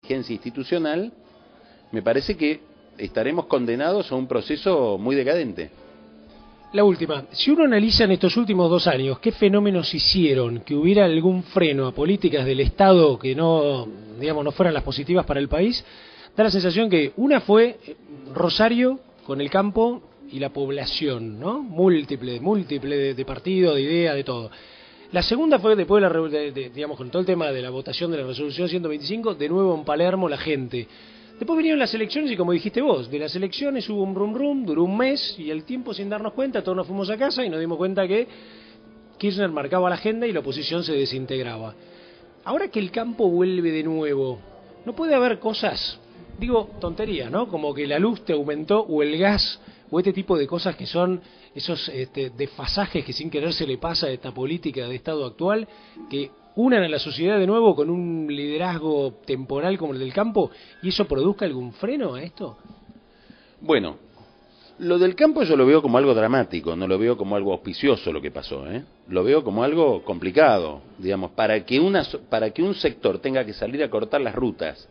agencia institucional, me parece que estaremos condenados a un proceso muy decadente. La última, si uno analiza en estos últimos 2 años qué fenómenos hicieron que hubiera algún freno a políticas del Estado que no, digamos, no fueran las positivas para el país, da la sensación que una fue Rosario con el campo y la población, ¿no? Múltiple de partido, de idea, de todo. La segunda fue después digamos, con todo el tema de la votación de la resolución 125, de nuevo en Palermo la gente. Después vinieron las elecciones y como dijiste vos, de las elecciones hubo un rum, duró un mes y el tiempo sin darnos cuenta, todos nos fuimos a casa y nos dimos cuenta que Kirchner marcaba la agenda y la oposición se desintegraba. Ahora que el campo vuelve de nuevo, ¿no puede haber cosas, digo tonterías, ¿no? Como que la luz te aumentó o el gas o este tipo de cosas que son esos desfasajes que sin querer se le pasa a esta política de Estado actual, que unan a la sociedad de nuevo con un liderazgo temporal como el del campo, y eso produzca algún freno a esto? Bueno, lo del campo yo lo veo como algo dramático, no lo veo como algo auspicioso lo que pasó, ¿eh? Lo veo como algo complicado, digamos, para que un sector tenga que salir a cortar las rutas,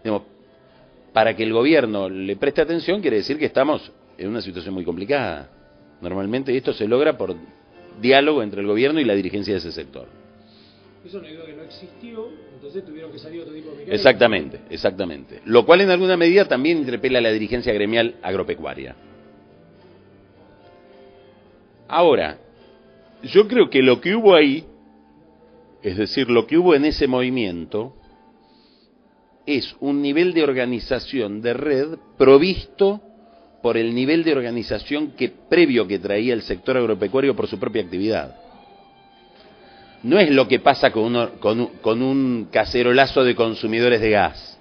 digamos, para que el gobierno le preste atención, quiere decir que estamos en una situación muy complicada. Normalmente esto se logra por diálogo entre el gobierno y la dirigencia de ese sector. Eso no digo que no existió, entonces tuvieron que salir otro tipo de mecanismos. Exactamente. Lo cual en alguna medida también interpela a la dirigencia gremial agropecuaria. Ahora, yo creo que lo que hubo ahí, es decir, lo que hubo en ese movimiento, es un nivel de organización de red provisto por el nivel de organización previo que traía el sector agropecuario por su propia actividad. No es lo que pasa con un cacerolazo de consumidores de gas,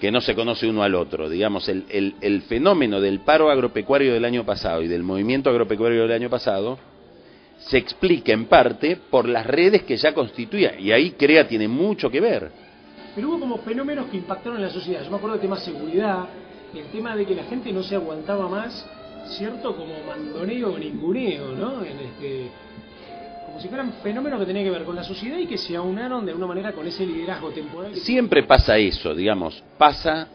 que no se conoce uno al otro. Digamos, el fenómeno del paro agropecuario del año pasado y del movimiento agropecuario del año pasado se explica en parte por las redes que ya constituía, y ahí CREA tiene mucho que ver. Pero hubo como fenómenos que impactaron en la sociedad. Yo me acuerdo del tema seguridad, el tema de que la gente no se aguantaba más, cierto, como mandoneo o ninguneo, ¿no? Como si fueran fenómenos que tenían que ver con la sociedad y que se aunaron de alguna manera con ese liderazgo temporal. Siempre pasa eso, digamos, pasa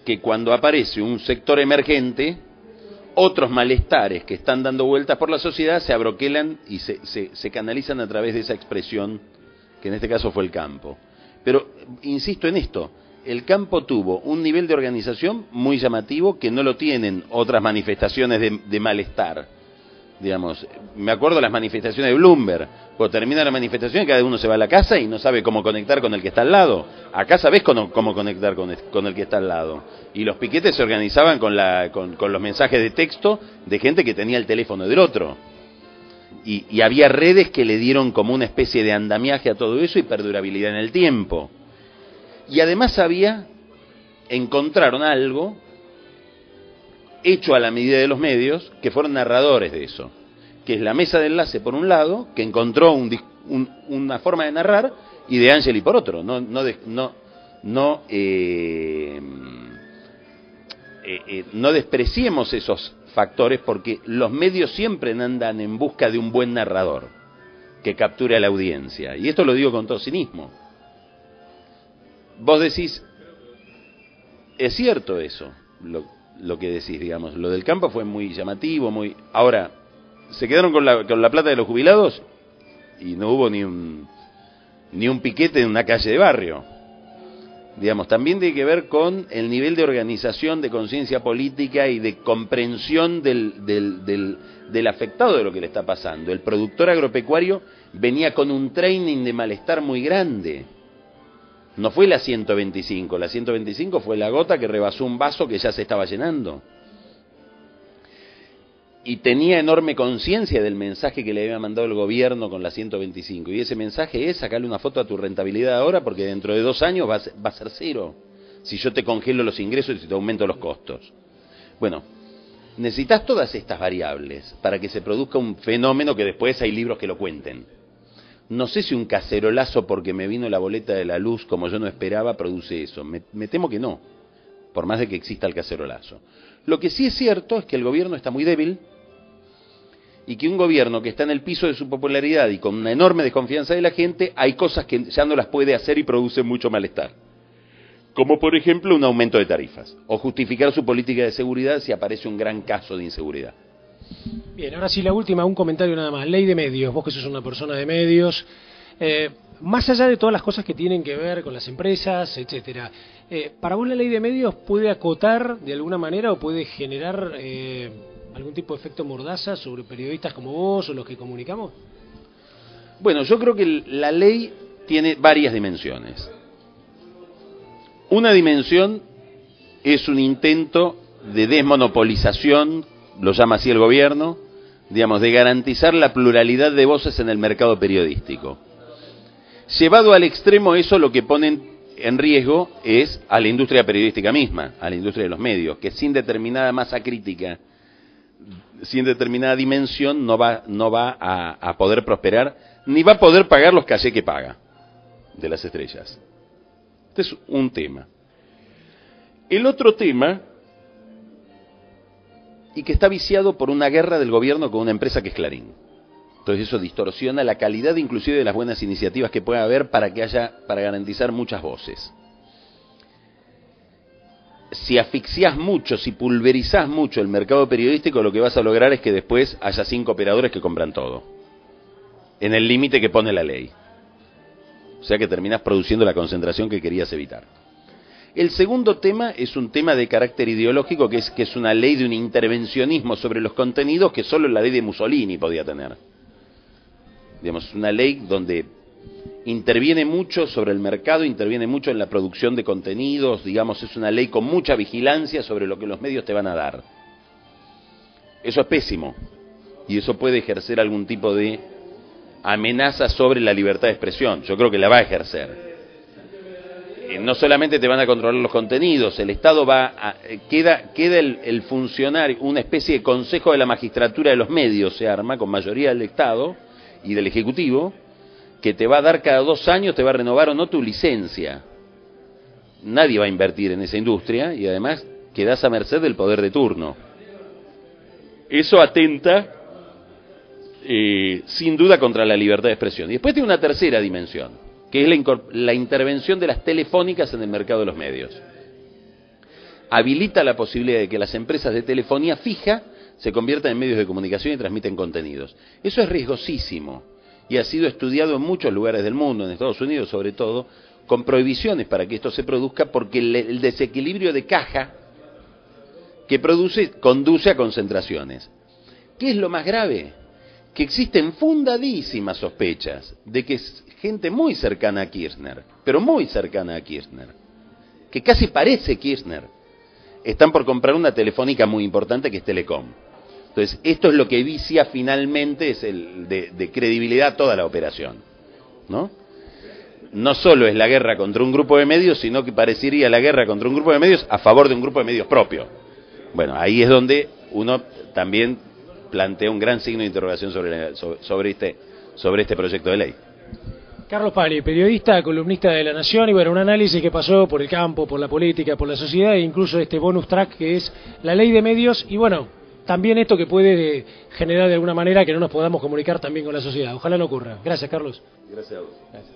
que cuando aparece un sector emergente, otros malestares que están dando vueltas por la sociedad se abroquelan y se canalizan a través de esa expresión, que en este caso fue el campo. Pero, insisto en esto, el campo tuvo un nivel de organización muy llamativo que no lo tienen otras manifestaciones de malestar. Digamos, me acuerdo de las manifestaciones de Bloomberg, cuando termina la manifestación cada uno se va a la casa y no sabe cómo conectar con el que está al lado. Acá sabés cómo conectar con el que está al lado. Y los piquetes se organizaban con los mensajes de texto de gente que tenía el teléfono del otro. Y había redes que le dieron como una especie de andamiaje a todo eso y perdurabilidad en el tiempo. Y además encontraron algo hecho a la medida de los medios, que fueron narradores de eso, que es la mesa de enlace por un lado, que encontró una forma de narrar, y de Angeli por otro. No despreciemos esos factores, porque los medios siempre andan en busca de un buen narrador que capture a la audiencia, y esto lo digo con todo cinismo. Vos decís, es cierto eso, lo que decís, digamos, lo del campo fue muy llamativo, ahora, se quedaron con la plata de los jubilados y no hubo ni un piquete en una calle de barrio. Digamos, también tiene que ver con el nivel de organización, de conciencia política y de comprensión del afectado de lo que le está pasando. El productor agropecuario venía con un training de malestar muy grande. No fue la 125 fue la gota que rebasó un vaso que ya se estaba llenando. Y tenía enorme conciencia del mensaje que le había mandado el gobierno con la 125. Y ese mensaje es: sacarle una foto a tu rentabilidad ahora, porque dentro de 2 años va a ser cero. Si yo te congelo los ingresos y si te aumento los costos. Bueno, necesitas todas estas variables para que se produzca un fenómeno que después hay libros que lo cuenten. No sé si un cacerolazo porque me vino la boleta de la luz como yo no esperaba produce eso. Me temo que no, por más de que exista el cacerolazo. Lo que sí es cierto es que el gobierno está muy débil y que un gobierno que está en el piso de su popularidad y con una enorme desconfianza de la gente, hay cosas que ya no las puede hacer y producen mucho malestar. Como por ejemplo un aumento de tarifas, o justificar su política de seguridad si aparece un gran caso de inseguridad. Bien, ahora sí la última, un comentario nada más. Ley de medios, vos que sos una persona de medios, más allá de todas las cosas que tienen que ver con las empresas, etcétera, ¿para vos la ley de medios puede acotar de alguna manera o puede generar algún tipo de efecto mordaza sobre periodistas como vos o los que comunicamos? Bueno, yo creo que la ley tiene varias dimensiones. Una dimensión es un intento de desmonopolización, lo llama así el gobierno, digamos, de garantizar la pluralidad de voces en el mercado periodístico. Llevado al extremo, eso lo que ponen en riesgo es a la industria periodística misma, a la industria de los medios, que sin determinada masa crítica, sin determinada dimensión, no va a poder prosperar, ni va a poder pagar los cachés que paga de las estrellas. Este es un tema. El otro tema, y que está viciado por una guerra del gobierno con una empresa que es Clarín. Entonces eso distorsiona la calidad inclusive de las buenas iniciativas que pueda haber para garantizar muchas voces. Si asfixiás mucho, si pulverizás mucho el mercado periodístico, lo que vas a lograr es que después haya 5 operadores que compran todo, en el límite que pone la ley. O sea que terminás produciendo la concentración que querías evitar. El segundo tema es un tema de carácter ideológico, que es una ley de un intervencionismo sobre los contenidos que solo la ley de Mussolini podía tener. Digamos, una ley donde interviene mucho sobre el mercado, interviene mucho en la producción de contenidos, digamos, es una ley con mucha vigilancia sobre lo que los medios te van a dar. Eso es pésimo, y eso puede ejercer algún tipo de amenaza sobre la libertad de expresión. Yo creo que la va a ejercer. No solamente te van a controlar los contenidos, el Estado queda el funcionario, una especie de consejo de la magistratura de los medios se arma con mayoría del Estado y del Ejecutivo, que te va a dar cada 2 años, te va a renovar o no tu licencia. Nadie va a invertir en esa industria y además quedás a merced del poder de turno. Eso atenta sin duda contra la libertad de expresión. Y después tiene una tercera dimensión, que es la intervención de las telefónicas en el mercado de los medios. Habilita la posibilidad de que las empresas de telefonía fija se conviertan en medios de comunicación y transmiten contenidos. Eso es riesgosísimo y ha sido estudiado en muchos lugares del mundo, en Estados Unidos sobre todo, con prohibiciones para que esto se produzca, porque el desequilibrio de caja que produce conduce a concentraciones. ¿Qué es lo más grave? Que existen fundadísimas sospechas de que gente muy cercana a Kirchner, pero muy cercana a Kirchner, que casi parece Kirchner, están por comprar una telefónica muy importante que es Telecom. Entonces, esto es lo que vicia finalmente, es de credibilidad toda la operación, ¿no? No solo es la guerra contra un grupo de medios, sino que parecería la guerra contra un grupo de medios a favor de un grupo de medios propio. Bueno, ahí es donde uno también plantea un gran signo de interrogación sobre este proyecto de ley. Carlos Pali, periodista, columnista de La Nación, y bueno, un análisis que pasó por el campo, por la política, por la sociedad, e incluso este bonus track que es la ley de medios, y bueno, también esto que puede generar de alguna manera que no nos podamos comunicar también con la sociedad. Ojalá no ocurra. Gracias, Carlos. Gracias a vos. Gracias.